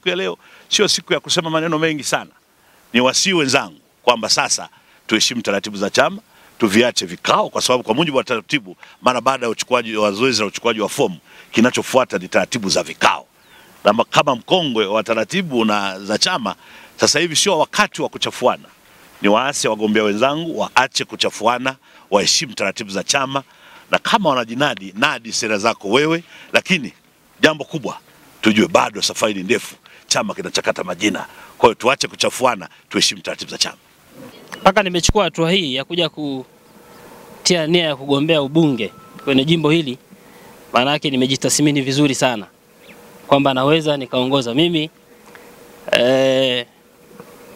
Siku ya leo sio siku ya kusema maneno mengi sana. Ni wasii wenzangu kwamba sasa tuheshimu taratibu za chama, tuviache vikao, kwa sababu kwa mujibu wa taratibu, mara baada ya uchukuaji wa zoezi la uchukuaji wa fomu, kinachofuata ni taratibu za vikao. Na kama mkongwe wa taratibu na za chama, sasa hivi sio wakati wa kuchafuana. Ni waasi wagombea wenzangu waache kuchafuana, waheshimu taratibu za chama, na kama wanajinadi, nadi sera zako wewe, lakini jambo kubwa tujue bado safari ni ndefu, chama kinachakata majina. Kwa hiyo tuache kuchafuana, tuheshimu taratibu za chama. Mpaka nimechukua hatua hii ya kuja kutia nia ya kugombea ubunge kwenye jimbo hili, maana yake nimejitathmini vizuri sana kwamba naweza nikaongoza. Mimi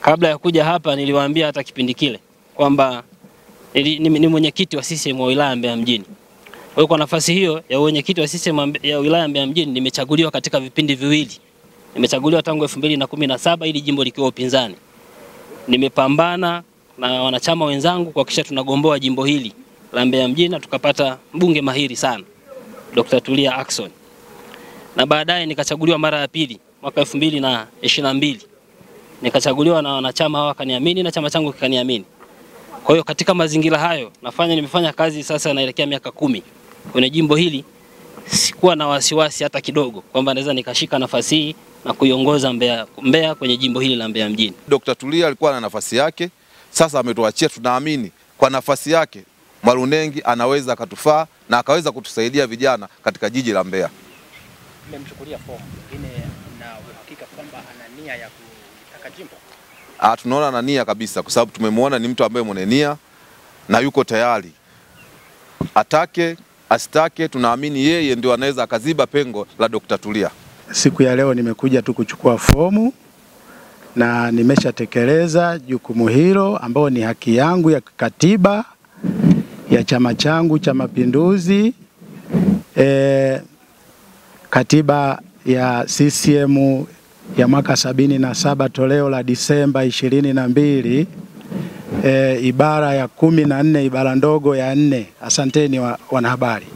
kabla ya kuja hapa niliwaambia hata kipindi kile kwamba ni mwenyekiti wa CCM wa wilaya Mbeya mjini. Kwa hiyo kwa nafasi hiyo ya mwenyekiti wa CCM ya wilaya Mbeya mjini nimechaguliwa katika vipindi viwili. Nimechaguliwa tangu 2017 ili jimbo likiwa upinzani. Nimepambana na wanachama wenzangu kuhakikisha tunagomboa jimbo hili la Mbeya mjini na tukapata mbunge mahiri sana, Dr. Tulia Ackson. Na baadaye nikachaguliwa mara ya pili mwaka 2022. Nikachaguliwa na wanachama hawa kaniamini na chama changu kikaniamini. Kwa hiyo katika mazingira hayo nimefanya kazi sasa naelekea miaka 10 kwenye jimbo hili. Sikuwa na wasiwasi hata kidogo kwamba naweza nikashika nafasi hii na kuiongoza Mbeya kwenye jimbo hili la Mbeya mjini. Dr. Tulia alikuwa na nafasi yake, sasa ametuachia. Tunaamini kwa nafasi yake Mwalunengi anaweza akatufaa na akaweza kutusaidia vijana katika jiji la Mbeya. Mmemchukulia fomu, lakini na uhakika kwamba ana nia ya kutaka jimbo? Tunaona ana nia kabisa, kwa sababu tumemwona ni mtu ambaye mwenye nia na yuko tayari. Atake asitake, tunaamini yeye ndio anaweza akaziba pengo la Dr. Tulia. Siku ya leo nimekuja tu kuchukua fomu na nimeshatekeleza jukumu hilo ambao ni haki yangu ya katiba ya chama changu cha Mapinduzi. Katiba ya CCM ya mwaka 77 toleo la Disemba 22, ibara ya 14 ibara ndogo ya 4. Asanteni wanahabari.